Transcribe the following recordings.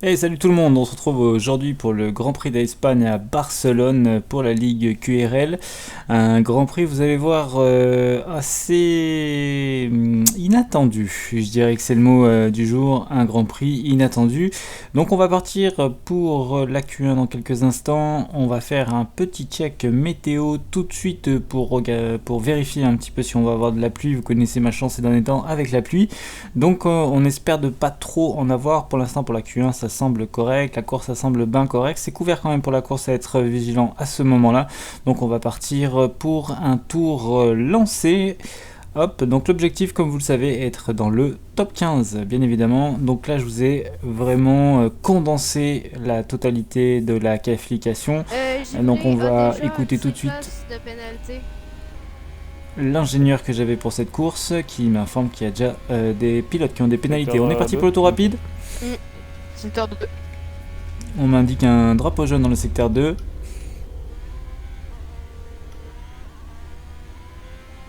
Hey, salut tout le monde, on se retrouve aujourd'hui pour le Grand Prix d'Espagne à Barcelone pour la Ligue QRL. Un Grand Prix, vous allez voir, assez inattendu. Je dirais que c'est le mot du jour, un Grand Prix inattendu. Donc on va partir pour la Q1 dans quelques instants. On va faire un petit check météo tout de suite pour vérifier un petit peu si on va avoir de la pluie. Vous connaissez ma chance ces derniers temps avec la pluie. Donc on espère de pas trop en avoir. Pour l'instant pour la Q1 ça semble correct, la course ça semble bien correct, c'est couvert quand même pour la course à être vigilant à ce moment là, donc on va partir pour un tour lancé. Hop, donc l'objectif comme vous le savez est être dans le top 15 bien évidemment, donc là je vous ai vraiment condensé la totalité de la qualification. Donc on Ghibli a va déjà écouter tout de 17 suite places de pénalité. l'ingénieur que j'avais pour cette course qui m'informe qu'il y a déjà des pilotes qui ont des pénalités. On est Secteur parti 2. pour le tour rapide. Secteur 2. On m'indique un drapeau jaune dans le secteur 2.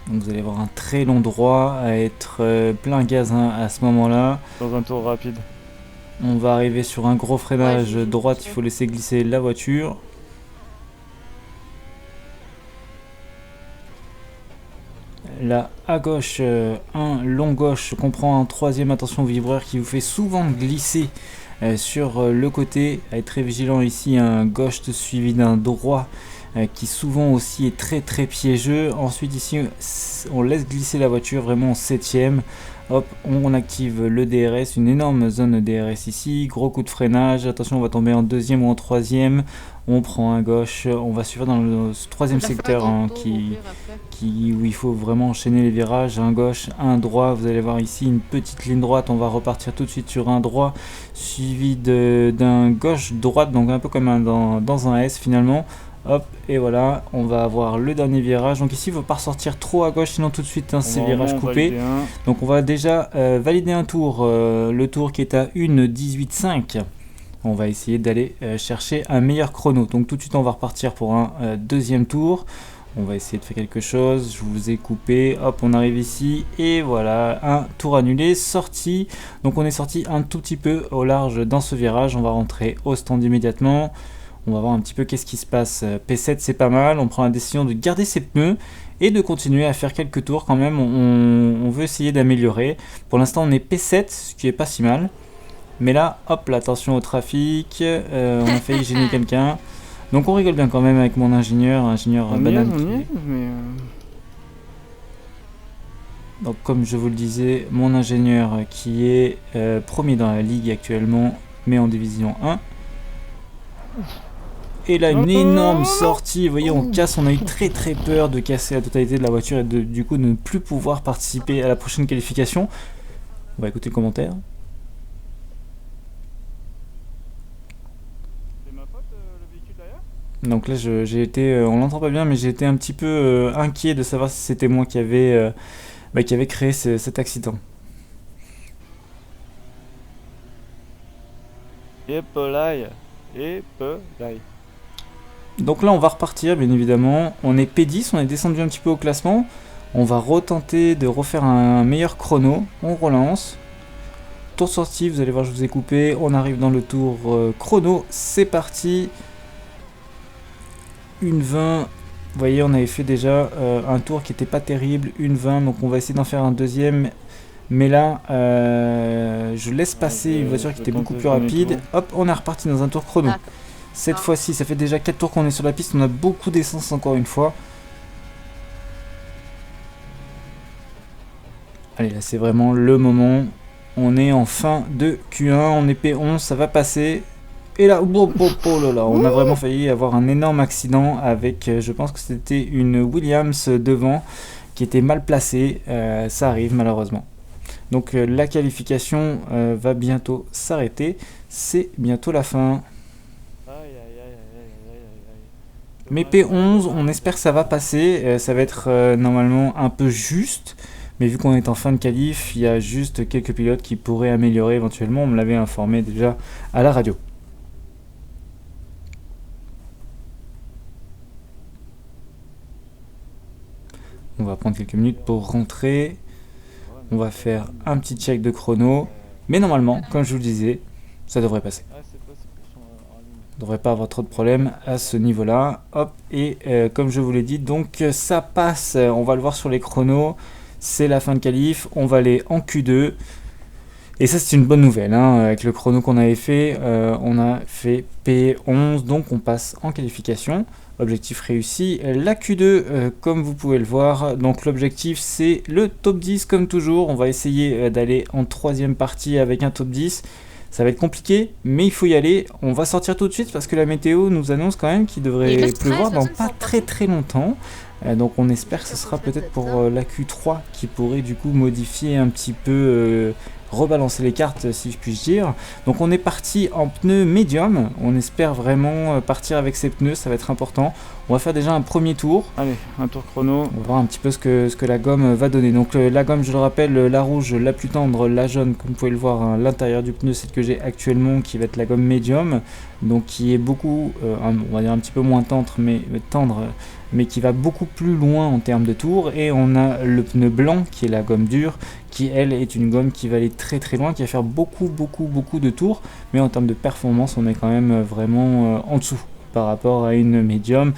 Donc vous allez avoir un très long droit à être plein gaz à ce moment-là. Dans un tour rapide. On va arriver sur un gros freinage Ouais, j'ai droite, il vu. faut laisser glisser la voiture. Là à gauche, un long gauche comprend un troisième, attention vibreur, qui vous fait souvent glisser sur le côté. À être très vigilant ici, un gauche suivi d'un droit qui souvent aussi est très très piégeux. Ensuite ici on laisse glisser la voiture vraiment en septième. Hop, on active le DRS, une énorme zone DRS ici, gros coup de freinage, attention on va tomber en deuxième ou en troisième, on prend un gauche, on va suivre dans le troisième secteur où il faut vraiment enchaîner les virages, un gauche, un droit, vous allez voir ici une petite ligne droite, on va repartir tout de suite sur un droit, suivi d'un gauche-droite, donc un peu comme dans un S finalement. Hop, et voilà, on va avoir le dernier virage. Donc ici, il ne faut pas ressortir trop à gauche, sinon tout de suite, c'est virage coupé. Donc on va déjà valider un tour, le tour qui est à 1:18.5. On va essayer d'aller chercher un meilleur chrono. Donc tout de suite, on va repartir pour un deuxième tour. On va essayer de faire quelque chose. Je vous ai coupé. Hop, on arrive ici. Et voilà, un tour annulé, sorti. Donc on est sorti un tout petit peu au large dans ce virage. On va rentrer au stand immédiatement. On va voir un petit peu qu'est-ce qui se passe. P7 c'est pas mal, on prend la décision de garder ses pneus et de continuer à faire quelques tours quand même. On veut essayer d'améliorer. Pour l'instant on est P7, ce qui est pas si mal. Mais là, hop, là, attention au trafic, on a failli gêner quelqu'un. Donc on rigole bien quand même avec mon ingénieur banane. Donc comme je vous le disais, mon ingénieur qui est premier dans la ligue actuellement, mais en division 1. Et là une énorme sortie, vous voyez on casse, on a eu très très peur de casser la totalité de la voiture et du coup de ne plus pouvoir participer à la prochaine qualification. On va écouter le commentaire. C'est ma faute le véhicule derrière? Donc là j'ai été, on l'entend pas bien mais j'ai été un petit peu inquiet de savoir si c'était moi qui avait créé cet accident. Epolaï. Donc là on va repartir bien évidemment, on est P10, on est descendu un petit peu au classement, on va retenter de refaire un meilleur chrono, on relance, tour sorti, vous allez voir je vous ai coupé, on arrive dans le tour chrono, c'est parti, 1:20, vous voyez on avait fait déjà un tour qui était pas terrible, 1:20, donc on va essayer d'en faire un deuxième, mais là je laisse passer une voiture qui était beaucoup plus rapide, hop on est reparti dans un tour chrono. Cette fois-ci, ça fait déjà 4 tours qu'on est sur la piste, on a beaucoup d'essence encore une fois. Allez, là c'est vraiment le moment. On est en fin de Q1, on est P11, ça va passer. Et là, oh là là, on a vraiment failli avoir un énorme accident avec, je pense que c'était une Williams devant qui était mal placée. Ça arrive malheureusement. Donc la qualification va bientôt s'arrêter. C'est bientôt la fin. Mais P11, on espère que ça va passer, ça va être normalement un peu juste, mais vu qu'on est en fin de qualif, il y a juste quelques pilotes qui pourraient améliorer éventuellement, on me l'avait informé déjà à la radio. On va prendre quelques minutes pour rentrer, on va faire un petit check de chrono, mais normalement, comme je vous le disais, Ça devrait passer. Ah, c'est pas, c'est plus en ligne. Devrait pas avoir trop de problèmes à ce niveau-là. Hop, et comme je vous l'ai dit, donc ça passe, on va le voir sur les chronos, c'est la fin de qualif, on va aller en Q2. Et ça c'est une bonne nouvelle, hein. Avec le chrono qu'on avait fait, on a fait P11, donc on passe en qualification. Objectif réussi. La Q2, comme vous pouvez le voir, donc l'objectif c'est le top 10 comme toujours. On va essayer d'aller en troisième partie avec un top 10. Ça va être compliqué, mais il faut y aller. On va sortir tout de suite parce que la météo nous annonce quand même qu'il devrait pleuvoir dans pas très longtemps. Donc on espère que ce sera peut-être pour la Q3 qui pourrait du coup modifier un petit peu, rebalancer les cartes si je puis dire. Donc on est parti en pneus médium. On espère vraiment partir avec ces pneus, ça va être important. On va faire déjà un premier tour. Allez, un tour chrono. On va voir un petit peu ce que la gomme va donner. Donc la gomme, je le rappelle, la rouge, la plus tendre, la jaune, comme vous pouvez le voir à l'intérieur du pneu, celle que j'ai actuellement, qui va être la gomme médium, donc qui est beaucoup, on va dire un petit peu moins tendre, mais qui va beaucoup plus loin en termes de tours. Et on a le pneu blanc, qui est la gomme dure, qui elle est une gomme qui va aller très loin, qui va faire beaucoup de tours, mais en termes de performance, on est quand même vraiment en dessous par rapport à une médium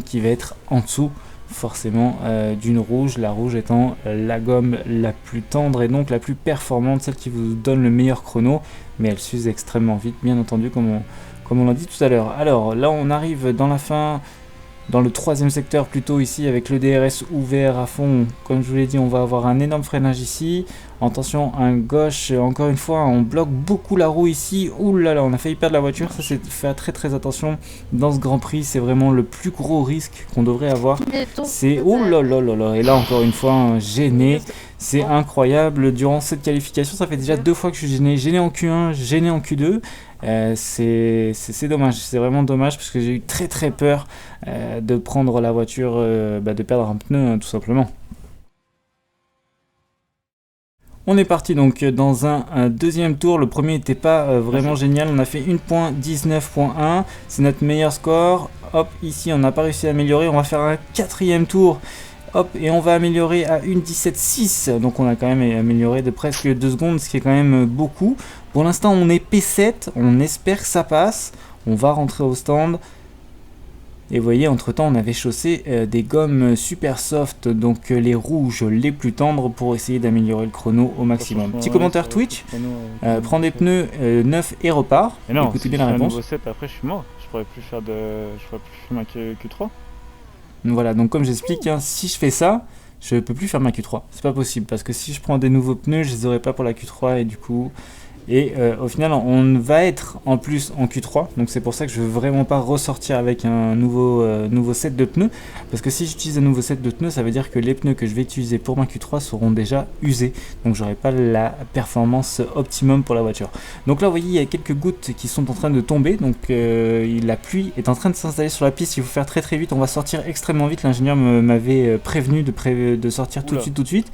qui va être en dessous forcément d'une rouge, la rouge étant la gomme la plus tendre et donc la plus performante, celle qui vous donne le meilleur chrono, mais elle s'use extrêmement vite, bien entendu, comme on l'a dit tout à l'heure. Alors là on arrive dans la fin, dans le troisième secteur plutôt ici, avec le DRS ouvert à fond. Comme je vous l'ai dit, on va avoir un énorme freinage ici. Attention, à gauche, encore une fois, on bloque beaucoup la roue ici. Ouh là là, on a failli perdre la voiture. Ça, c'est faire très attention dans ce Grand Prix. C'est vraiment le plus gros risque qu'on devrait avoir. C'est ouh là là là là. Et là, encore une fois, gêné. C'est incroyable. Durant cette qualification, ça fait déjà 2 fois que je suis gêné. Gêné en Q1, gêné en Q2. C'est dommage, c'est vraiment dommage parce que j'ai eu très peur de prendre la voiture, de perdre un pneu, hein, tout simplement. On est parti donc dans un deuxième tour. Le premier n'était pas vraiment génial. On a fait 1.19.1. C'est notre meilleur score. Hop, ici on n'a pas réussi à améliorer. On va faire un quatrième tour. Hop, et on va améliorer à 1.17.6. Donc on a quand même amélioré de presque 2 secondes, ce qui est quand même beaucoup. Pour l'instant on est P7. On espère que ça passe. On va rentrer au stand. Et vous voyez, entre temps on avait chaussé des gommes super soft, donc les rouges les plus tendres, pour essayer d'améliorer le chrono au maximum. Petit commentaire Twitch, prends des pneus neufs et repars. Mais non, écoutez bien la réponse. Set, après je suis mort, je pourrais plus faire ma Q3. Voilà, donc comme j'explique, hein, si je fais ça, je peux plus faire ma Q3, c'est pas possible, parce que si je prends des nouveaux pneus, je les aurai pas pour la Q3 et du coup... Et au final on va être en plus en Q3, donc c'est pour ça que je veux vraiment pas ressortir avec un nouveau set de pneus, parce que si j'utilise un nouveau set de pneus, ça veut dire que les pneus que je vais utiliser pour ma Q3 seront déjà usés, donc j'aurai pas la performance optimum pour la voiture. Donc là vous voyez, il y a quelques gouttes qui sont en train de tomber, donc la pluie est en train de s'installer sur la piste. Il faut faire très vite, on va sortir extrêmement vite. L'ingénieur m'avait prévenu de sortir tout de suite.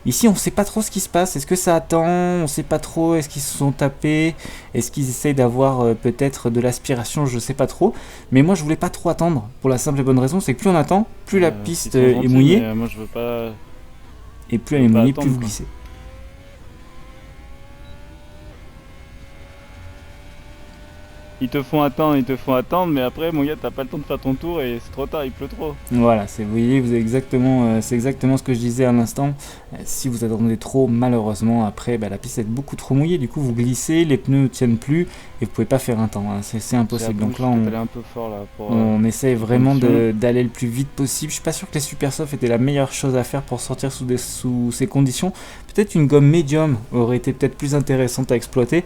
Ici on sait pas trop ce qui se passe, est-ce que ça attend, on sait pas trop, est-ce qu'ils se sont tapés, est-ce qu'ils essayent d'avoir peut-être de l'aspiration, je sais pas trop, mais moi je voulais pas trop attendre, pour la simple et bonne raison, c'est que plus on attend, plus la piste est mouillée, moi je veux pas... et plus elle est mouillée, plus vous glissez. Ils te font attendre, mais après, mon gars, t'as pas le temps de faire ton tour et c'est trop tard, il pleut trop. Voilà, vous voyez, c'est exactement ce que je disais à l'instant. Si vous attendez trop, malheureusement, après, la piste est beaucoup trop mouillée, du coup vous glissez, les pneus ne tiennent plus et vous pouvez pas faire un temps, hein. C'est impossible. Donc là, on essaye vraiment d'aller le plus vite possible. Je suis pas sûr que les Supersoft étaient la meilleure chose à faire pour sortir sous ces conditions. Peut-être une gomme médium aurait été peut-être plus intéressante à exploiter.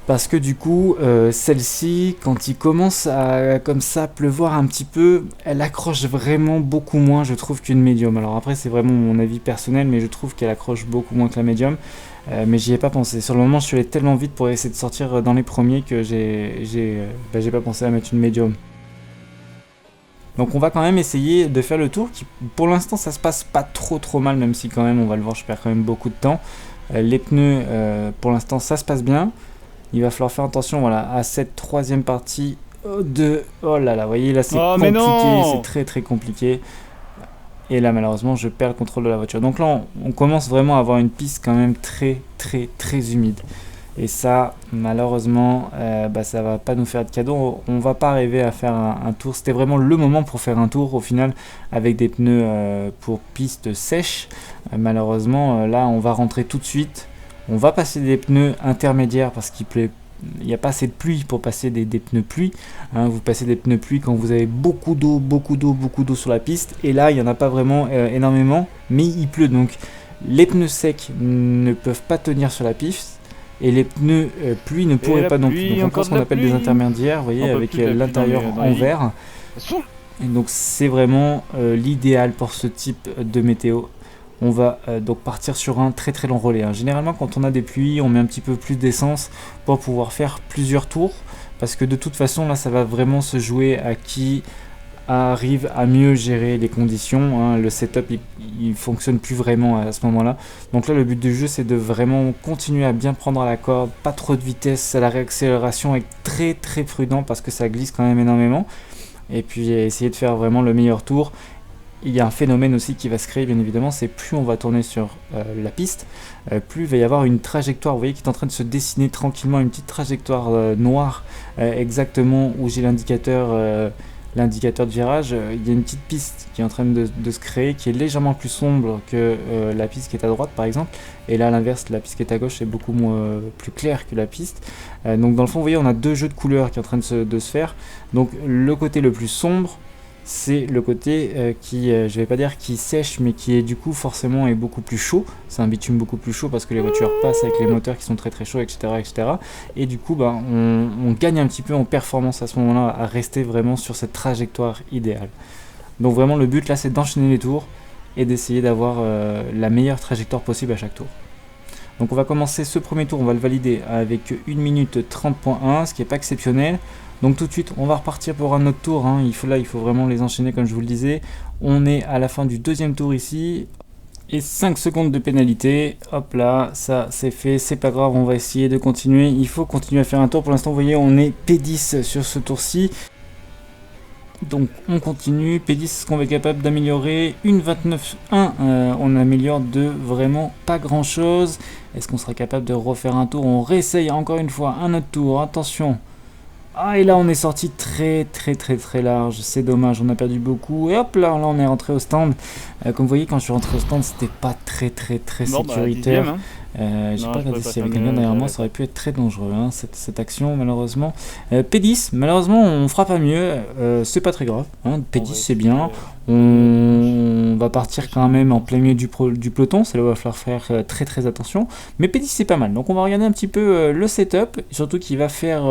Parce que du coup, celle-ci, quand il commence à comme ça pleuvoir un petit peu, elle accroche vraiment beaucoup moins, je trouve, qu'une médium. Alors après, c'est vraiment mon avis personnel, mais je trouve qu'elle accroche beaucoup moins que la médium. Mais j'y ai pas pensé. Sur le moment, je suis allé tellement vite pour essayer de sortir dans les premiers que j'ai pas pensé à mettre une médium. Donc on va quand même essayer de faire le tour. Pour l'instant, ça se passe pas trop mal, même si quand même, on va le voir, je perds quand même beaucoup de temps. Les pneus, pour l'instant, ça se passe bien. Il va falloir faire attention, voilà, à cette troisième partie de... Oh là là, vous voyez, là c'est compliqué, c'est très compliqué. Et là malheureusement je perds le contrôle de la voiture. Donc là on commence vraiment à avoir une piste quand même très humide. Et ça, malheureusement, ça va pas nous faire de cadeau. On va pas arriver à faire un tour. C'était vraiment le moment pour faire un tour au final avec des pneus pour piste sèche. Malheureusement, là, on va rentrer tout de suite. On va passer des pneus intermédiaires parce qu'il pleut. Il n'y a pas assez de pluie pour passer des pneus pluie. Hein, vous passez des pneus pluie quand vous avez beaucoup d'eau sur la piste. Et là, il n'y en a pas vraiment énormément, mais il pleut. Donc, les pneus secs ne peuvent pas tenir sur la piste. Et les pneus pluie ne pourraient pas non plus. Donc, on prend ce qu'on appelle des intermédiaires, vous voyez, avec l'intérieur en verre. Et donc, c'est vraiment l'idéal pour ce type de météo. On va donc partir sur un très très long relais. Hein. Généralement, quand on a des pluies, on met un petit peu plus d'essence pour pouvoir faire plusieurs tours. Parce que de toute façon, là, ça va vraiment se jouer à qui arrive à mieux gérer les conditions. Hein. Le setup, il fonctionne plus vraiment à ce moment-là. Donc là, le but du jeu, c'est de vraiment continuer à bien prendre la corde. Pas trop de vitesse, la réaccélération est très très prudent parce que ça glisse quand même énormément. Et puis, essayer de faire vraiment le meilleur tour. Il y a un phénomène aussi qui va se créer, bien évidemment, c'est plus on va tourner sur la piste, plus il va y avoir une trajectoire, vous voyez, qui est en train de se dessiner tranquillement, une petite trajectoire noire, exactement où j'ai l'indicateur de virage. Il y a une petite piste qui est en train de se créer, qui est légèrement plus sombre que la piste qui est à droite, par exemple. Et là, à l'inverse, la piste qui est à gauche est beaucoup plus claire que la piste. Donc dans le fond, vous voyez, on a deux jeux de couleurs qui est en train de se faire. Donc le côté le plus sombre, c'est le côté qui, je vais pas dire qui sèche, mais qui est du coup forcément est beaucoup plus chaud. C'est un bitume beaucoup plus chaud parce que les voitures passent avec les moteurs qui sont très très chauds, etc. etc. Et du coup, on gagne un petit peu en performance à ce moment-là, à rester vraiment sur cette trajectoire idéale. Donc vraiment le but là, c'est d'enchaîner les tours et d'essayer d'avoir la meilleure trajectoire possible à chaque tour. Donc on va commencer ce premier tour, on va le valider avec 1 minute 30.1, ce qui n'est pas exceptionnel. Donc tout de suite, on va repartir pour un autre tour. Hein. Il faut vraiment les enchaîner comme je vous le disais. On est à la fin du deuxième tour ici. Et 5 secondes de pénalité. Hop là, ça c'est fait. C'est pas grave, on va essayer de continuer. Il faut continuer à faire un tour. Pour l'instant, vous voyez, on est P10 sur ce tour-ci. Donc on continue. P10, est-ce qu'on va être capable d'améliorer une 29.1 on améliore de vraiment pas grand-chose. Est-ce qu'on sera capable de refaire un tour? On réessaye encore une fois un autre tour. Attention. Ah, et là on est sorti très large, c'est dommage, on a perdu beaucoup. Et hop là, on est rentré au stand. Comme vous voyez, quand je suis rentré au stand, c'était pas très sécuritaire. Hein. J'ai pas regardé s'il y avait quelqu'un derrière moi, ça aurait pu être très dangereux, hein, cette action malheureusement. P10, malheureusement on fera pas mieux, c'est pas très grave, hein. P10 c'est bien, on va partir quand même en plein milieu du peloton, c'est là où il va falloir faire très attention, mais P10 c'est pas mal, donc on va regarder un petit peu le setup, surtout qu'il va faire,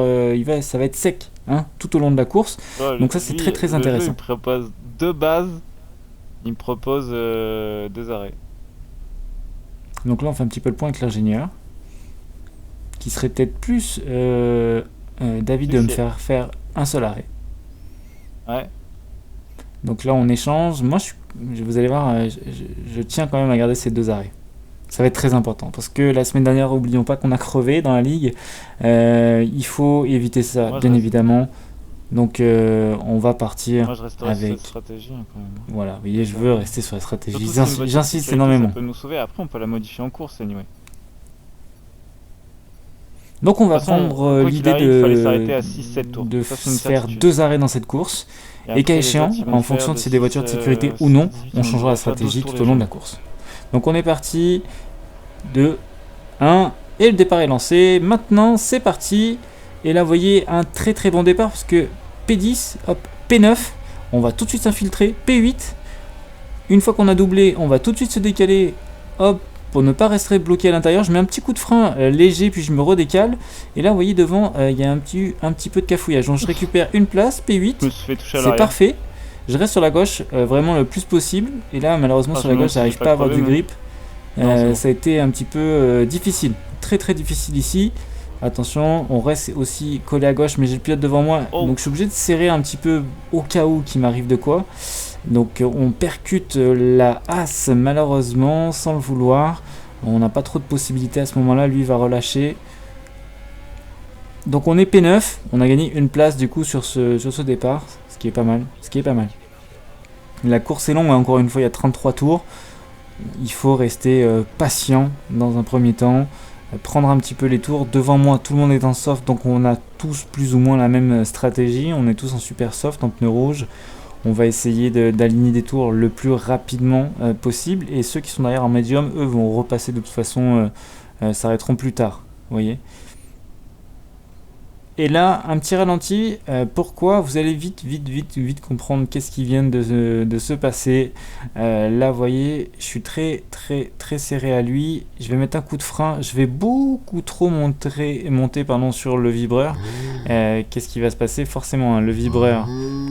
ça va être sec, hein, tout au long de la course, donc ça c'est très intéressant. Il me propose 2 bases, il me propose 2 arrêts. Donc là on fait un petit peu le point avec l'ingénieur, qui serait peut-être plus d'avis de me faire un seul arrêt. Ouais. Donc là on échange, moi vous allez voir, je tiens quand même à garder ces 2 arrêts. Ça va être très important, parce que la semaine dernière, n'oublions pas qu'on a crevé dans la ligue, il faut éviter ça, bien évidemment. Donc on va partir avec cette stratégie quand même. Voilà, vous voyez, je veux rester sur la stratégie. J'insiste énormément. Ça peut nous sauver. Après, on peut la modifier en course, anyway. Donc on va prendre l'idée de ça, faire 2 arrêts dans cette course. Et cas échéant, en fonction de si c'est des voitures de sécurité ou non, on changera la stratégie tout au long de la course. Donc on est parti. 2, 1, et le départ est lancé. Maintenant, c'est parti. Et là, vous voyez, un très bon départ, parce que P10, hop, P9, on va tout de suite s'infiltrer, P8, une fois qu'on a doublé, on va tout de suite se décaler, hop, pour ne pas rester bloqué à l'intérieur, je mets un petit coup de frein léger, puis je me redécale, et là, vous voyez, devant, il y a un petit peu de cafouillage, donc je récupère une place, P8, c'est parfait, je reste sur la gauche, vraiment le plus possible, et là, malheureusement, sur la gauche, j'arrive pas à avoir du grip, ça a été un petit peu difficile, très difficile ici. Attention, on reste aussi collé à gauche, mais j'ai le pilote devant moi, donc je suis obligé de serrer un petit peu au cas où qu'il m'arrive de quoi. Donc on percute la As malheureusement, sans le vouloir. On n'a pas trop de possibilités à ce moment-là, lui va relâcher. Donc on est P9, on a gagné une place du coup sur ce départ, ce qui est pas mal. La course est longue, encore une fois il y a 33 tours. Il faut rester patient dans un premier temps. prendre un petit peu les tours. Devant moi, tout le monde est en soft, donc on a tous plus ou moins la même stratégie. On est tous en super soft, en pneus rouges. On va essayer d'aligner des tours le plus rapidement possible. Et ceux qui sont derrière en médium, eux vont repasser de toute façon, s'arrêteront plus tard. Vous voyez. Et là, un petit ralenti. Pourquoi? Vous allez vite comprendre qu'est-ce qui vient de se passer. Là, vous voyez, je suis très serré à lui. Je vais mettre un coup de frein. Je vais beaucoup trop monter sur le vibreur. Qu'est-ce qui va se passer? Forcément, hein, le vibreur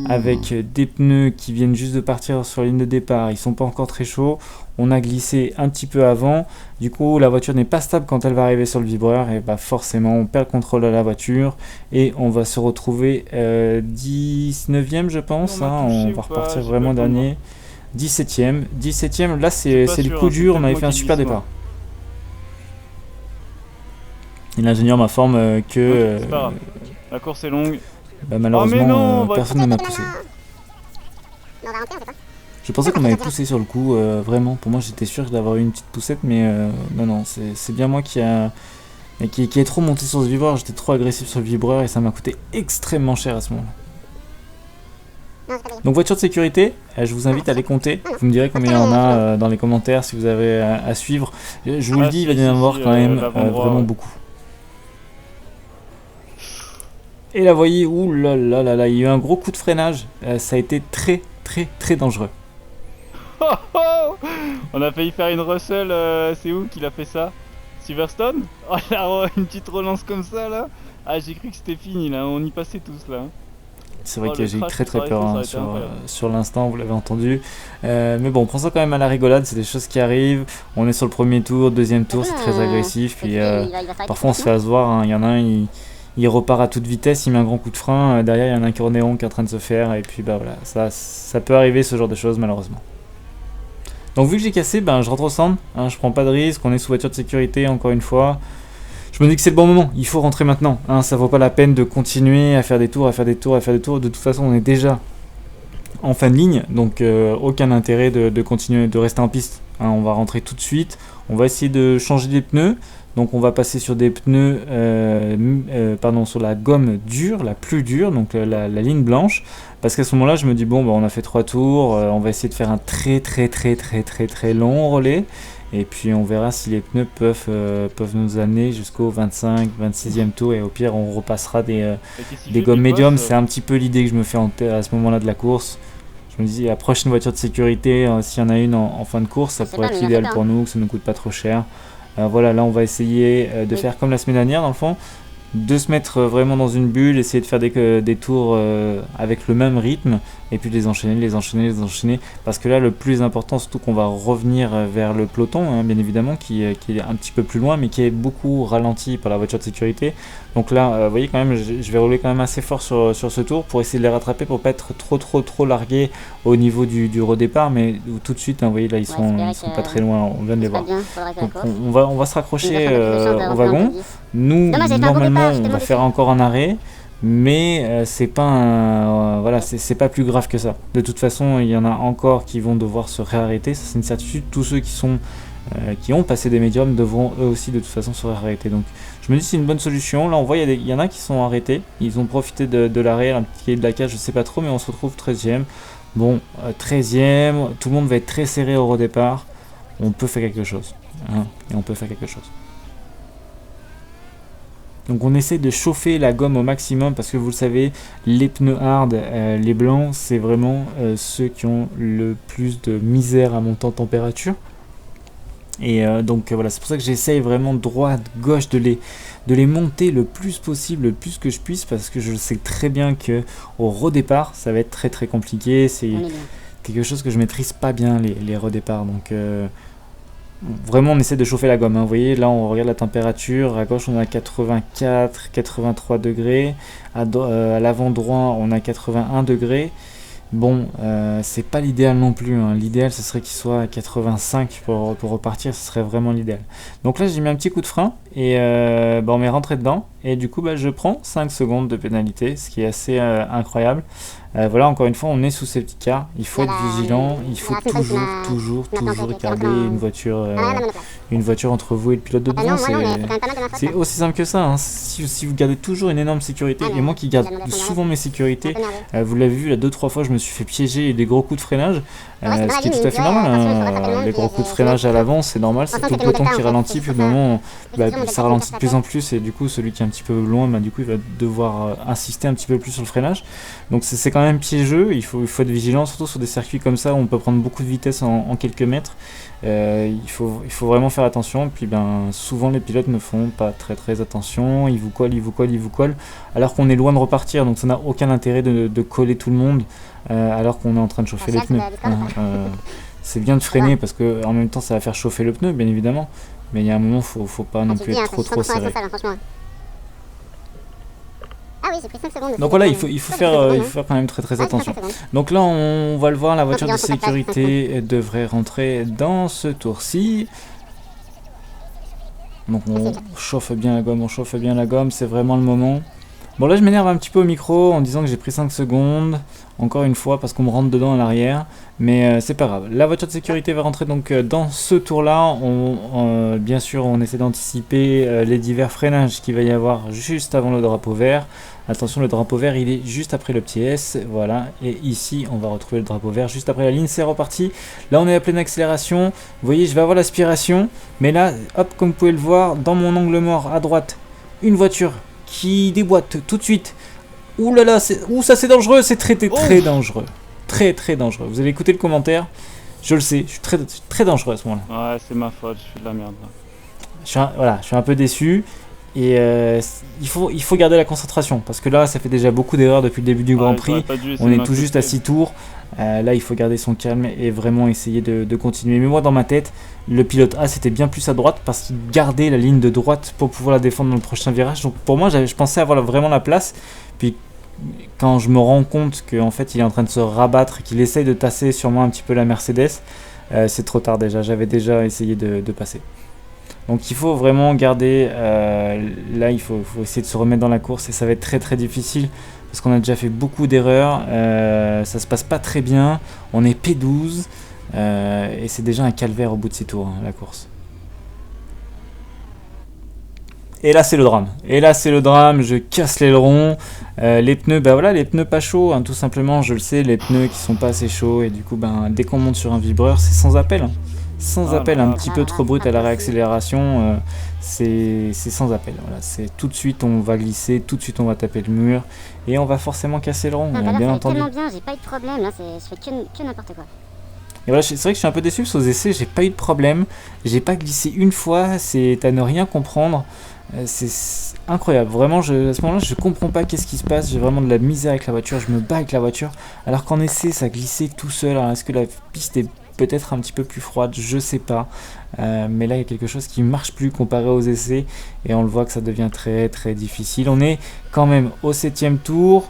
avec des pneus qui viennent juste de partir sur la ligne de départ. Ils sont pas encore très chauds. On a glissé un petit peu avant. Du coup, la voiture n'est pas stable quand elle va arriver sur le vibreur. Et bah forcément, on perd le contrôle de la voiture. Et on va se retrouver 19e, je pense. On va repartir vraiment dernier. 17e. 17e, là, c'est le coup dur. On avait fait un super départ. Et l'ingénieur m'informe que... c'est pas grave. La course est longue. Bah, malheureusement, non, personne ne m'a poussé. Je pensais qu'on m'avait poussé sur le coup, vraiment. Pour moi, j'étais sûr d'avoir eu une petite poussette, mais non, c'est bien moi qui est trop monté sur ce vibreur. J'étais trop agressif sur le vibreur et ça m'a coûté extrêmement cher à ce moment-là. Donc voiture de sécurité, je vous invite à les compter. Vous me direz combien il y en a dans les commentaires si vous avez à suivre. Je vous le dis, il va y en avoir quand même vraiment beaucoup. Et là, vous voyez, ouh là là là là, il y a eu un gros coup de freinage. Ça a été très dangereux. On a failli faire une Russell, c'est où qu'il a fait ça? Silverstone? Oh, une petite relance comme ça là. Ah, j'ai cru que c'était fini là, on y passait tous là. C'est vrai que j'ai eu très peur hein, sur l'instant, vous l'avez entendu. Mais bon, on prend ça quand même à la rigolade, c'est des choses qui arrivent. On est sur le premier tour, deuxième tour, c'est très agressif. Puis parfois on se fait avoir, hein. Il y en a un, il repart à toute vitesse, il met un grand coup de frein. Derrière, il y en a un cornéon qui est en train de se faire. Et puis bah voilà, ça peut arriver ce genre de choses malheureusement. Donc vu que j'ai cassé, ben, je rentre au centre, hein, je prends pas de risque, on est sous voiture de sécurité encore une fois. Je me dis que c'est le bon moment, il faut rentrer maintenant, hein, ça vaut pas la peine de continuer à faire des tours, de toute façon on est déjà en fin de ligne, donc aucun intérêt de continuer, de rester en piste, hein, on va rentrer tout de suite, on va essayer de changer des pneus. Donc on va passer sur des pneus, sur la gomme dure, la plus dure, donc la ligne blanche. Parce qu'à ce moment-là, je me dis bon, bah, on a fait 3 tours, on va essayer de faire un très long relais. Et puis on verra si les pneus peuvent nous amener jusqu'au 25, 26e tour. Et au pire, on repassera des gommes médium. C'est un petit peu l'idée que je me fais à ce moment-là de la course. Je me dis, la prochaine voiture de sécurité, s'il y en a une en fin de course, ça pourrait être l'idéal pour nous, que ça ne nous coûte pas trop cher. Voilà, là on va essayer de faire comme la semaine dernière dans le fond, de se mettre vraiment dans une bulle, essayer de faire des tours avec le même rythme et puis les enchaîner, parce que là le plus important, surtout qu'on va revenir vers le peloton, hein, bien évidemment, qui est un petit peu plus loin mais qui est beaucoup ralenti par la voiture de sécurité. Donc là vous voyez quand même, je vais rouler quand même assez fort sur ce tour pour essayer de les rattraper, pour pas être trop largué au niveau du redépart, mais tout de suite, hein, vous voyez là ils sont pas très loin, on vient de les voir. Donc on va se raccrocher au wagon. Nous normalement on va faire encore un arrêt, mais c'est pas c'est pas plus grave que ça. De toute façon, il y en a encore qui vont devoir se réarrêter, ça c'est une certitude. Tous ceux qui ont passé des médiums devront eux aussi de toute façon se réarrêter. Donc je me dis c'est une bonne solution. Là on voit il y en a qui sont arrêtés, ils ont profité de l'arrêt, un petit de la cage, je sais pas trop, mais on se retrouve 13e. Bon, 13e, tout le monde va être très serré au redépart. On peut faire quelque chose, hein, et on peut faire quelque chose. Donc on essaie de chauffer la gomme au maximum, parce que vous le savez, les pneus hard, les blancs, c'est vraiment ceux qui ont le plus de misère à monter en température. Et donc voilà, c'est pour ça que j'essaye vraiment droite, gauche de les monter le plus possible, le plus que je puisse, parce que je sais très bien que au redépart, ça va être très compliqué. C'est quelque chose que je maîtrise pas bien, les redéparts. Donc vraiment on essaie de chauffer la gomme, hein. Vous voyez là on regarde la température, à gauche on a 84, 83 degrés, à l'avant droit on a 81 degrés. Bon, c'est pas l'idéal non plus, hein. L'idéal ce serait qu'il soit à 85 pour repartir, ce serait vraiment l'idéal. Donc là j'ai mis un petit coup de frein Et on m'est rentré dedans. Et du coup, je prends 5 secondes de pénalité, ce qui est assez incroyable. Voilà, encore une fois, on est sous safety car. Il faut être vigilant. Il faut toujours garder une voiture entre vous et le pilote de devant. C'est aussi simple que ça. Hein. Si vous gardez toujours une énorme sécurité, et moi qui garde souvent mes sécurités, vous l'avez vu, là 2-3 fois, je me suis fait piéger et des gros coups de freinage. Ce qui est tout à fait normal. Hein. Les gros coups de freinage à l'avant, c'est normal. C'est tout le peloton qui ralentit. Puis au moment, ça ralentit de plus en plus. Et du coup, celui qui est un petit peu loin, du coup, il va devoir insister un petit peu plus sur le freinage. Donc c'est quand même piégeux. Il faut être vigilant, surtout sur des circuits comme ça où on peut prendre beaucoup de vitesse en quelques mètres. Il faut vraiment faire attention. Puis souvent les pilotes ne font pas très attention. Ils vous collent, alors qu'on est loin de repartir. Donc ça n'a aucun intérêt de coller tout le monde alors qu'on est en train de chauffer les pneus. C'est bien de freiner parce que en même temps ça va faire chauffer le pneu, bien évidemment. Mais il y a un moment, faut pas non plus être trop serré. Ah oui, j'ai pris 5 secondes. Donc voilà, il faut faire quand même très attention. Donc là, on va le voir, la voiture de sécurité devrait rentrer dans ce tour-ci. Donc on chauffe bien la gomme, c'est vraiment le moment. Bon là je m'énerve un petit peu au micro en disant que j'ai pris 5 secondes, encore une fois parce qu'on me rentre dedans à l'arrière, mais c'est pas grave. La voiture de sécurité va rentrer donc dans ce tour là, bien sûr on essaie d'anticiper les divers freinages qu'il va y avoir juste avant le drapeau vert. Attention, le drapeau vert il est juste après le petit S, voilà, et ici on va retrouver le drapeau vert juste après la ligne, c'est reparti. Là on est à pleine accélération, vous voyez je vais avoir l'aspiration, mais là hop comme vous pouvez le voir, dans mon angle mort à droite, une voiture qui déboîte tout de suite. Ouh là là, ça c'est dangereux, c'est très dangereux. Très dangereux. Vous avez écouté le commentaire, je le sais, je suis très dangereux à ce moment-là. Ouais, c'est ma faute, je fais de la merde là. Je suis un peu déçu. Et il faut garder la concentration parce que là ça fait déjà beaucoup d'erreurs depuis le début du Grand Prix. On est tout juste à 6 tours. Là il faut garder son calme et vraiment essayer de continuer. Mais moi dans ma tête, le pilote A c'était bien plus à droite parce qu'il gardait la ligne de droite pour pouvoir la défendre dans le prochain virage. Donc pour moi je pensais avoir vraiment la place. Puis quand je me rends compte qu'en fait il est en train de se rabattre, qu'il essaye de tasser sur moi un petit peu la Mercedes, c'est trop tard déjà. J'avais déjà essayé de passer. Donc il faut vraiment garder, là il faut essayer de se remettre dans la course et ça va être très difficile parce qu'on a déjà fait beaucoup d'erreurs, ça se passe pas très bien, on est P12 et c'est déjà un calvaire au bout de 6 tours la course. Et là c'est le drame, je casse l'aileron, les pneus, les pneus pas chauds, tout simplement, je le sais, les pneus qui sont pas assez chauds et du coup dès qu'on monte sur un vibreur c'est sans appel. Sans appel, un petit peu trop brut à la réaccélération, c'est sans appel. Voilà, c'est tout de suite on va glisser, tout de suite on va taper le mur et on va forcément casser le rond, bien entendu. Tellement bien, j'ai pas eu de problème, là je fais que n'importe quoi. Et voilà, c'est vrai que je suis un peu déçu parce qu'aux essais j'ai pas eu de problème, j'ai pas glissé une fois, c'est à ne rien comprendre. C'est incroyable, vraiment à ce moment là je comprends pas qu'est-ce qui se passe, j'ai vraiment de la misère avec la voiture, je me bats avec la voiture alors qu'en essai ça glissait tout seul. Alors est-ce que la piste est peut-être un petit peu plus froide, je sais pas, mais là il y a quelque chose qui marche plus comparé aux essais et on le voit que ça devient très difficile. On est quand même au 7ème tour,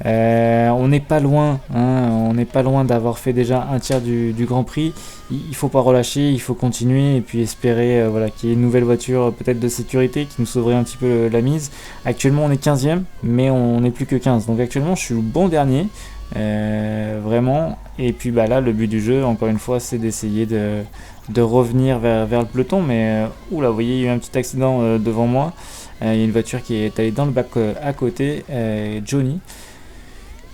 on n'est pas loin, on n'est pas loin d'avoir fait déjà un tiers du Grand Prix. Il faut pas relâcher, il faut continuer et puis espérer qu'il y ait une nouvelle voiture peut-être de sécurité qui nous sauverait un petit peu la mise. Actuellement on est 15ème mais on n'est plus que 15, donc actuellement je suis le bon dernier. Vraiment, et puis là le but du jeu encore une fois c'est d'essayer de revenir vers le peloton, mais oula, vous voyez il y a eu un petit accident devant moi, il y a une voiture qui est allée dans le bac à côté, Johnny,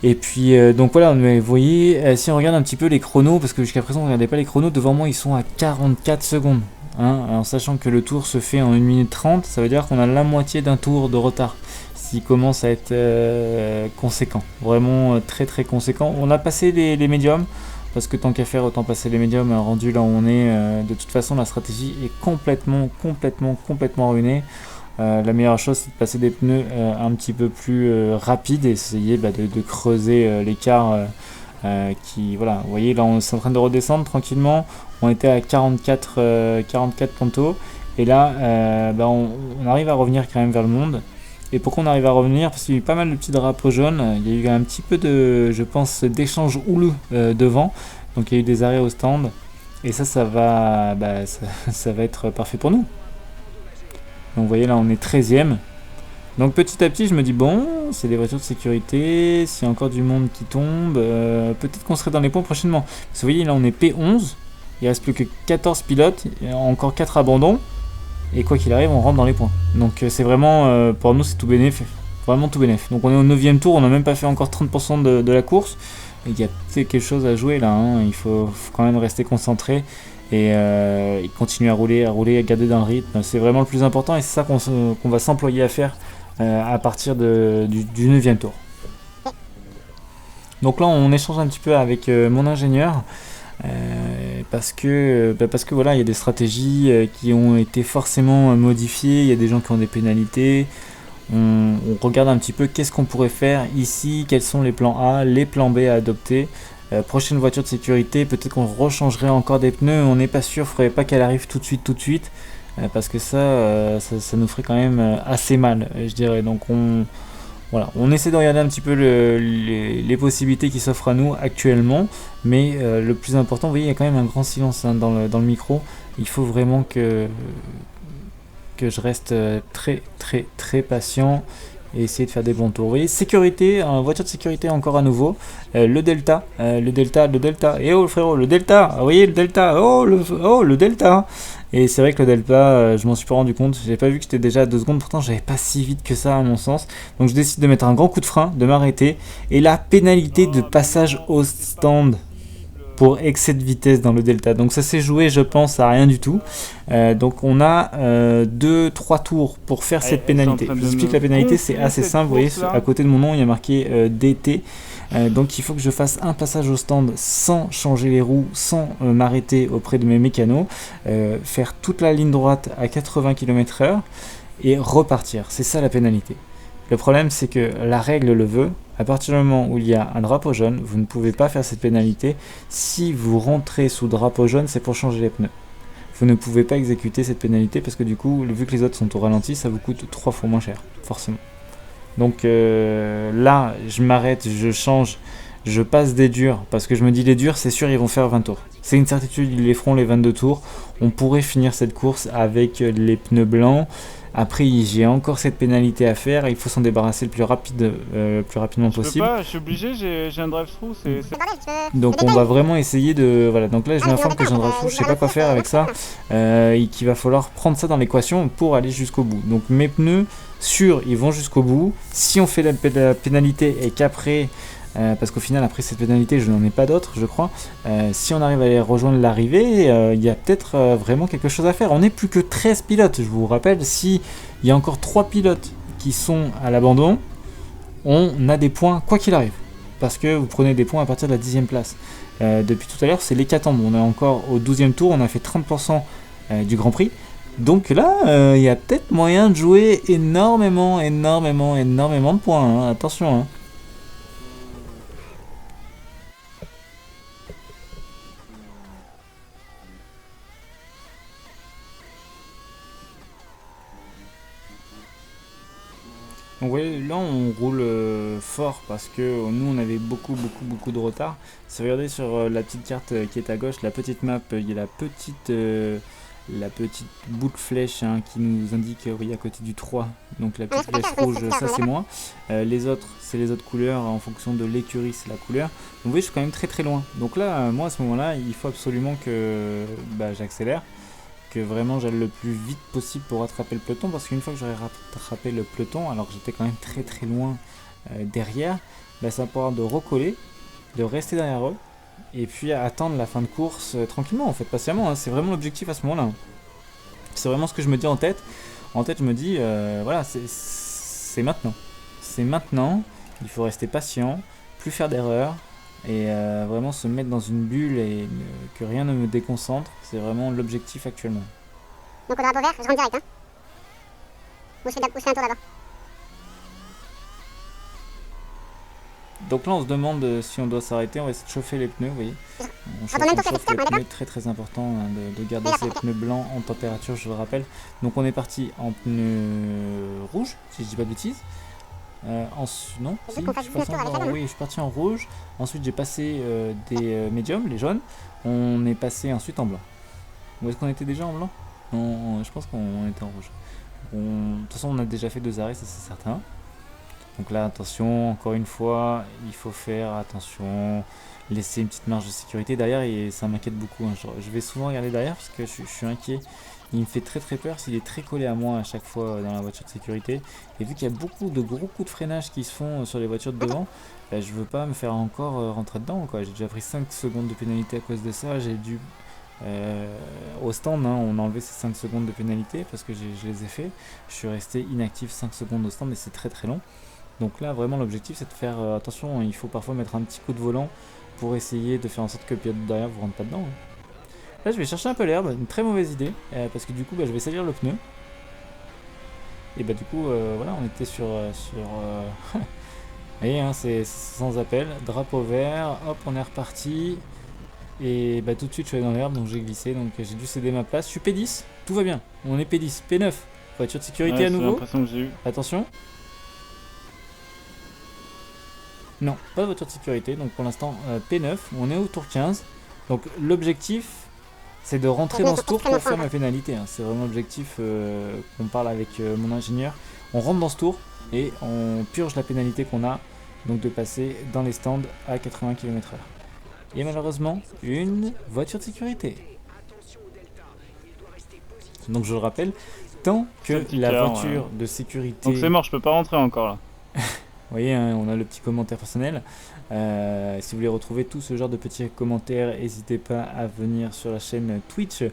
et puis donc voilà, vous voyez si on regarde un petit peu les chronos, parce que jusqu'à présent on ne regardait pas les chronos, devant moi ils sont à 44 secondes, en sachant que le tour se fait en 1 minute 30, ça veut dire qu'on a la moitié d'un tour de retard. Qui commence à être conséquent, vraiment très conséquent. On a passé les médiums parce que tant qu'à faire autant passer les médiums rendu là où on est. De toute façon la stratégie est complètement ruinée. La meilleure chose c'est de passer des pneus un petit peu plus rapides et essayer de creuser l'écart qui voilà, vous voyez là on est en train de redescendre tranquillement, on était à 44 pontos et là on arrive à revenir quand même vers le monde. Et pourquoi on arrive à revenir? Parce qu'il y a eu pas mal de petits drapeaux jaunes, il y a eu un petit peu d'échange houleux devant, donc il y a eu des arrêts au stand, et ça va être parfait pour nous. Donc vous voyez là on est 13e. Donc petit à petit je me dis bon, c'est des voitures de sécurité, s'il y a encore du monde qui tombe, peut-être qu'on serait dans les points prochainement. Parce que vous voyez là on est P11, il reste plus que 14 pilotes, il y a encore 4 abandons, et quoi qu'il arrive on rentre dans les points. Donc c'est vraiment, pour nous c'est tout bénéf, vraiment tout bénéf. Donc on est au 9e tour, on n'a même pas fait encore 30% de la course, et il y a peut-être quelque chose à jouer là, hein. Il faut quand même rester concentré. Et continuer à rouler, à garder dans le rythme. C'est vraiment le plus important et c'est ça qu'on va s'employer à faire à partir du 9e tour. Donc là on échange un petit peu avec mon ingénieur parce que voilà, il y a des stratégies qui ont été forcément modifiées, il y a des gens qui ont des pénalités. On regarde un petit peu qu'est-ce qu'on pourrait faire ici, quels sont les plans A, les plans B à adopter. Prochaine voiture de sécurité, peut-être qu'on rechangerait encore des pneus, on n'est pas sûr, il ne faudrait pas qu'elle arrive tout de suite, parce que ça nous ferait quand même assez mal, je dirais. Donc on essaie de regarder un petit peu les possibilités qui s'offrent à nous actuellement, mais le plus important, vous voyez, il y a quand même un grand silence hein, dans le micro. Il faut vraiment que je reste très patient et essayer de faire des bons tours. Vous voyez, sécurité, voiture de sécurité encore à nouveau, le delta, et oh frérot, le delta, vous voyez le delta, le delta. Et c'est vrai que le delta, je m'en suis pas rendu compte, j'ai pas vu que c'était déjà à 2 secondes, pourtant j'avais pas si vite que ça à mon sens. Donc je décide de mettre un grand coup de frein, de m'arrêter, et la pénalité de passage au stand pour excès de vitesse dans le delta. Donc ça s'est joué, je pense, à rien du tout. Donc on a 2-3 tours pour faire cette pénalité. Je vous explique la pénalité, c'est assez simple. Vous voyez, à côté de mon nom, il y a marqué DT. Donc il faut que je fasse un passage au stand sans changer les roues, sans m'arrêter auprès de mes mécanos, faire toute la ligne droite à 80 km/h et repartir. C'est ça la pénalité. Le problème, c'est que la règle le veut. À partir du moment où il y a un drapeau jaune, vous ne pouvez pas faire cette pénalité. Si vous rentrez sous drapeau jaune, c'est pour changer les pneus. Vous ne pouvez pas exécuter cette pénalité parce que du coup, vu que les autres sont au ralenti, ça vous coûte 3 fois moins cher, forcément. Donc là, je m'arrête, je change, je passe des durs parce que je me dis les durs, c'est sûr, ils vont faire 20 tours. C'est une certitude, ils les feront les 22 tours. On pourrait finir cette course avec les pneus blancs. Après, j'ai encore cette pénalité à faire. Il faut s'en débarrasser le plus rapidement possible. Je suis obligé, j'ai un drive-through. Donc, on va vraiment essayer de. Voilà, donc là, je m'informe que j'ai un drive-through. Je sais pas quoi faire avec ça. Et qu'il va falloir prendre ça dans l'équation pour aller jusqu'au bout. Donc, mes pneus, sûrs, ils vont jusqu'au bout. Si on fait la pénalité et qu'après. Parce qu'au final, après cette pénalité, je n'en ai pas d'autres, je crois. Si on arrive à aller rejoindre l'arrivée, il y a peut-être vraiment quelque chose à faire. On n'est plus que 13 pilotes, je vous rappelle. S'il y a encore 3 pilotes qui sont à l'abandon, on a des points quoi qu'il arrive. Parce que vous prenez des points à partir de la 10e place. Depuis tout à l'heure, c'est l'hécatombe. On est encore au 12e tour, on a fait 30% du Grand Prix. Donc là, il y a peut-être moyen de jouer énormément de points. Hein. Attention, hein. Donc ouais, là on roule fort parce que nous on avait beaucoup de retard. Si vous regardez sur la petite carte qui est à gauche, la petite map, il y a la petite bout de flèche hein, qui nous indique oui, à côté du 3. Donc la petite flèche rouge, ça c'est moi. Les autres, c'est les autres couleurs en fonction de l'écurie, c'est la couleur. Donc vous voyez, je suis quand même très loin. Donc là, moi à ce moment-là, il faut absolument que j'accélère. Que vraiment j'aille le plus vite possible pour rattraper le peloton parce qu'une fois que j'aurai rattrapé le peloton alors que j'étais quand même très loin derrière, ça va pouvoir de recoller, de rester derrière eux et puis attendre la fin de course tranquillement en fait, patiemment, hein, c'est vraiment l'objectif à ce moment là, c'est vraiment ce que je me dis en tête je me dis voilà c'est maintenant, il faut rester patient, plus faire d'erreurs et vraiment se mettre dans une bulle et que rien ne me déconcentre, c'est vraiment l'objectif actuellement. Donc au drapeau vert, je rentre direct, hein. Ou je fais un tour d'abord. Donc là on se demande si on doit s'arrêter, on va essayer de chauffer les pneus, vous voyez. On chauffe les pneus, très important hein, de garder ces pneus blancs en température, je le rappelle. Donc on est parti en pneus rouges, si je dis pas de bêtises. Non, si, je suis parti en rouge. Ensuite, j'ai passé des médiums, les jaunes. On est passé ensuite en blanc. Où est-ce qu'on était déjà en blanc? Non, je pense qu'on était en rouge. De toute façon, on a déjà fait 2 arrêts, ça c'est certain. Donc là, attention, encore une fois, il faut faire attention, laisser une petite marge de sécurité derrière et ça m'inquiète beaucoup. Hein. Je vais souvent regarder derrière parce que je suis inquiet. Il me fait très très peur s'il est très collé à moi à chaque fois dans la voiture de sécurité. Et vu qu'il y a beaucoup de gros coups de freinage qui se font sur les voitures de devant, je veux pas me faire encore rentrer dedans, quoi. J'ai déjà pris 5 secondes de pénalité à cause de ça. J'ai dû au stand, hein, on a enlevé ces 5 secondes de pénalité parce que je les ai fait. Je suis resté inactif 5 secondes au stand et c'est très très long. Donc là vraiment l'objectif c'est de faire attention, il faut parfois mettre un petit coup de volant pour essayer de faire en sorte que le pilote derrière vous rentre pas dedans. Hein. Là je vais chercher un peu l'herbe, une très mauvaise idée, parce que du coup je vais salir le pneu. Et du coup voilà, on était sur vous voyez, hein, c'est sans appel, drapeau vert, hop on est reparti. Et tout de suite je suis allé dans l'herbe, donc j'ai glissé, donc j'ai dû céder ma place. Je suis P10, tout va bien, on est P10, P9, voiture de sécurité Ouais, à c'est nouveau. l'impression que j'ai eu. Attention. Non, pas de voiture de sécurité, donc pour l'instant P9, on est au tour 15. Donc l'objectif c'est de rentrer dans ce tour pour faire ma pénalité. Hein. C'est vraiment l'objectif qu'on parle avec mon ingénieur. On rentre dans ce tour et on purge la pénalité qu'on a, donc de passer dans les stands à 80 km/h. Et malheureusement, une voiture de sécurité. Donc je le rappelle, tant que la voiture de sécurité... Donc c'est mort, je peux pas rentrer encore là. Vous voyez, hein, on a le petit commentaire personnel. Si vous voulez retrouver tout ce genre de petits commentaires, n'hésitez pas à venir sur la chaîne Twitch.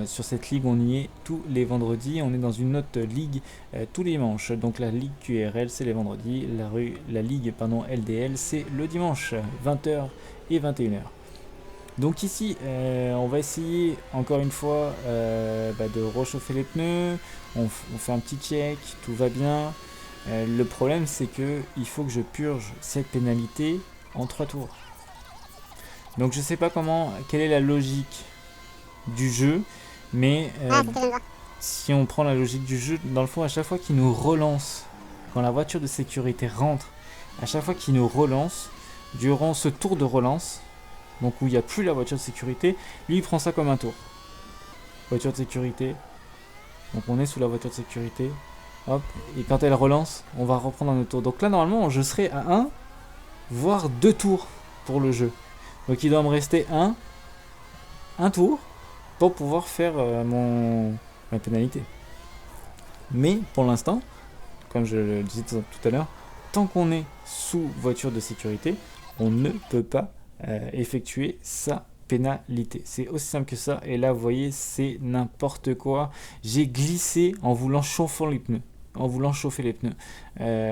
Sur cette ligue, on y est tous les vendredis. On est dans une autre ligue tous les dimanches. Donc la ligue QRL, c'est les vendredis. La ligue LDL, c'est le dimanche, 20h et 21h. Donc ici, on va essayer encore une fois de rechauffer les pneus. On fait un petit check, tout va bien. Le problème c'est que il faut que je purge cette pénalité en 3 tours. Donc je sais pas quelle est la logique du jeu, mais si on prend la logique du jeu, dans le fond à chaque fois qu'il nous relance, quand la voiture de sécurité rentre, à chaque fois qu'il nous relance, durant ce tour de relance, donc où il n'y a plus la voiture de sécurité, lui il prend ça comme un tour. Voiture de sécurité, donc on est sous la voiture de sécurité. Hop, et quand elle relance, on va reprendre un autre tour. Donc là, normalement, je serai à 1, voire 2 tours pour le jeu. Donc il doit me rester un tour pour pouvoir faire ma pénalité. Mais pour l'instant, comme je le disais tout à l'heure, tant qu'on est sous voiture de sécurité, on ne peut pas effectuer sa pénalité. C'est aussi simple que ça. Et là, vous voyez, c'est n'importe quoi. J'ai glissé en voulant chauffer les pneus.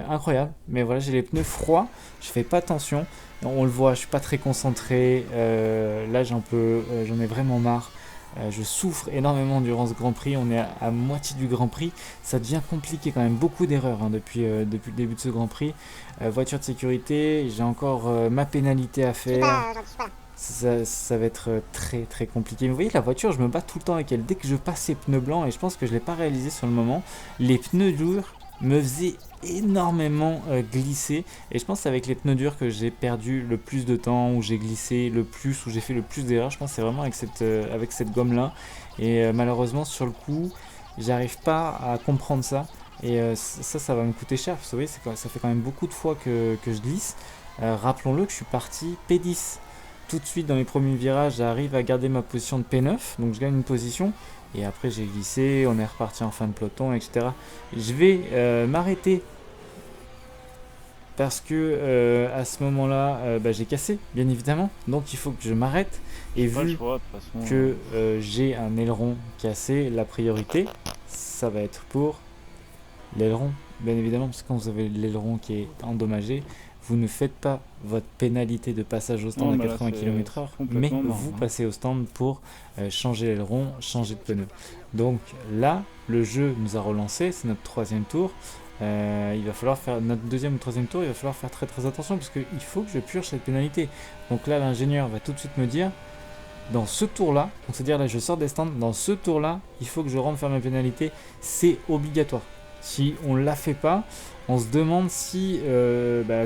Incroyable. Mais voilà, j'ai les pneus froids. Je fais pas attention. On le voit, je suis pas très concentré. Là, j'en ai vraiment marre. Je souffre énormément durant ce Grand Prix. On est à moitié du Grand Prix. Ça devient compliqué quand même. Beaucoup d'erreurs depuis le début de ce Grand Prix. Voiture de sécurité. J'ai encore ma pénalité à faire. Ça va être très très compliqué. Mais vous voyez la voiture, je me bats tout le temps avec elle. Dès que je passe ces pneus blancs, et je pense que je ne l'ai pas réalisé sur le moment, les pneus durs me faisaient énormément glisser. Et je pense que c'est avec les pneus durs que j'ai perdu le plus de temps, où j'ai glissé le plus, où j'ai fait le plus d'erreurs. Je pense que c'est vraiment avec cette gomme là. Et malheureusement sur le coup, j'arrive pas à comprendre ça. Et ça va me coûter cher. Vous savez, ça fait quand même beaucoup de fois que je glisse. Rappelons-le que je suis parti P10. Tout de suite dans les premiers virages, j'arrive à garder ma position de P9, donc je gagne une position. Et après j'ai glissé, on est reparti en fin de peloton, etc. Je vais m'arrêter parce que à ce moment-là, j'ai cassé, bien évidemment. Donc il faut que je m'arrête. Et vu que j'ai un aileron cassé, la priorité, ça va être pour l'aileron, bien évidemment, parce que quand vous avez l'aileron qui est endommagé, vous ne faites pas votre pénalité de passage au stand à 80 km/h, mais vous passez au stand pour changer l'aileron, changer de pneu. Donc là, le jeu nous a relancé, c'est notre 3e tour. Il va falloir faire notre 2e ou 3e tour, il va falloir faire très très attention parce qu'il faut que je purge cette pénalité. Donc là, l'ingénieur va tout de suite me dire, dans ce tour-là, donc c'est-à-dire là, je sors des stands, dans ce tour-là, il faut que je rentre faire ma pénalité, c'est obligatoire. Si on ne la fait pas, on se demande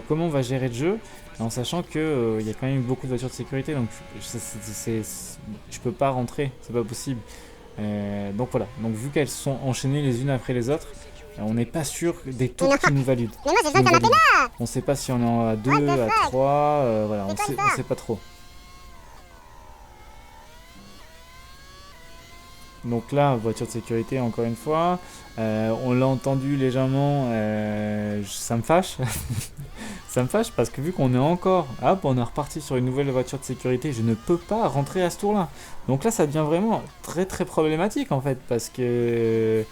comment on va gérer le jeu, en sachant que y a quand même beaucoup de voitures de sécurité, donc je peux pas rentrer, c'est pas possible. Donc voilà, donc vu qu'elles sont enchaînées les unes après les autres, on n'est pas sûr des tours qui nous valident. Mais moi, j'ai besoin de faire ma pénale. On sait pas si on est à 2, What the à fuck? 3, voilà, C'est quoi on ça? sait pas trop. Donc là, voiture de sécurité encore une fois. On l'a entendu légèrement, ça me fâche. Ça me fâche parce que vu qu'on est encore... Hop, on est reparti sur une nouvelle voiture de sécurité, je ne peux pas rentrer à ce tour-là. Donc là, ça devient vraiment très très problématique en fait parce que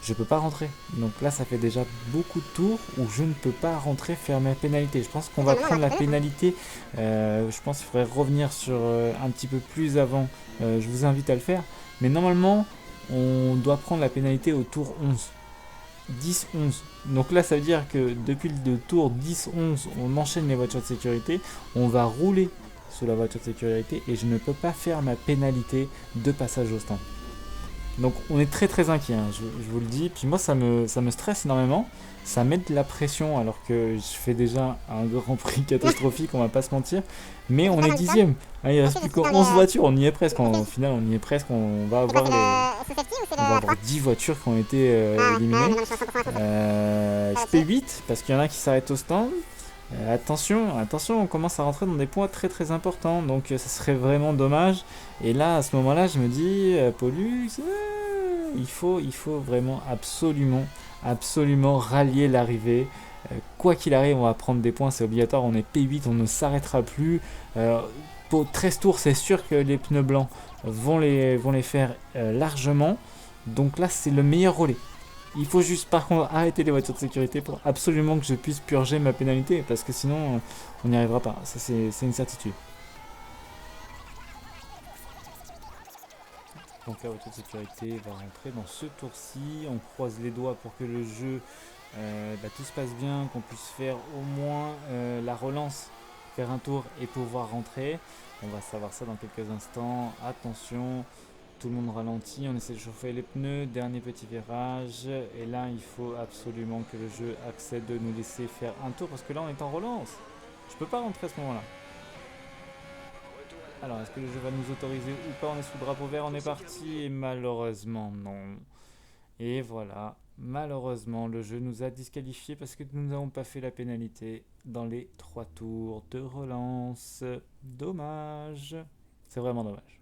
je peux pas rentrer. Donc là, ça fait déjà beaucoup de tours où je ne peux pas rentrer faire ma pénalité. Je pense qu'on va prendre la pénalité. Je pense qu'il faudrait revenir sur un petit peu plus avant. Je vous invite à le faire. Mais normalement, on doit prendre la pénalité au tour 11. 10-11. Donc là, ça veut dire que depuis le tour 10-11, on enchaîne les voitures de sécurité. On va rouler sous la voiture de sécurité et je ne peux pas faire ma pénalité de passage au stand. Donc on est très très inquiet, hein, je vous le dis. Puis moi, ça me stresse énormément. Ça met de la pression alors que je fais déjà un Grand Prix catastrophique, on va pas se mentir. Mais on est 10ème. Ah, il reste plus que 11 voitures, on y est presque. Au final, on y est presque. On va avoir, C'est safety ou c'est on va le avoir 10 voitures qui ont été éliminées. Je fais 8 parce qu'il y en a qui s'arrêtent au stand. Attention, on commence à rentrer dans des points très très importants. Donc ça serait vraiment dommage. Et là, à ce moment-là, je me dis, Pollux, il faut vraiment absolument rallier l'arrivée. Quoi qu'il arrive, on va prendre des points, c'est obligatoire. On est P8, on ne s'arrêtera plus. Pour 13 tours, c'est sûr que les pneus blancs vont les faire largement. Donc là, c'est le meilleur relais. Il faut juste par contre arrêter les voitures de sécurité pour absolument que je puisse purger ma pénalité. Parce que sinon, on n'y arrivera pas. Ça, c'est une certitude. Donc la voiture de sécurité va rentrer dans ce tour-ci. On croise les doigts pour que le jeu, tout se passe bien, qu'on puisse faire au moins la relance, faire un tour et pouvoir rentrer. On va savoir ça dans quelques instants. Attention, tout le monde ralentit, on essaie de chauffer les pneus, dernier petit virage. Et là, il faut absolument que le jeu accepte de nous laisser faire un tour parce que là, on est en relance. Je peux pas rentrer à ce moment-là. Alors, est-ce que le jeu va nous autoriser ou pas? On est sous drapeau vert, on est parti. Et malheureusement, non. Et voilà, malheureusement, le jeu nous a disqualifiés parce que nous n'avons pas fait la pénalité dans les 3 tours de relance. Dommage. C'est vraiment dommage.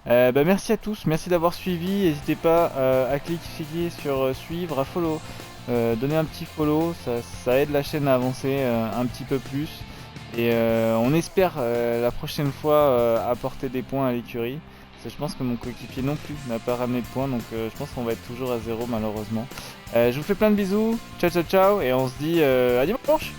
Merci à tous, merci d'avoir suivi. N'hésitez pas à cliquer sur suivre, à follow. Donner un petit follow, ça aide la chaîne à avancer un petit peu plus et on espère la prochaine fois apporter des points à l'écurie. Je pense que mon coéquipier non plus n'a pas ramené de points, donc je pense qu'on va être toujours à 0 malheureusement. Je vous fais plein de bisous, ciao ciao ciao et on se dit à dimanche.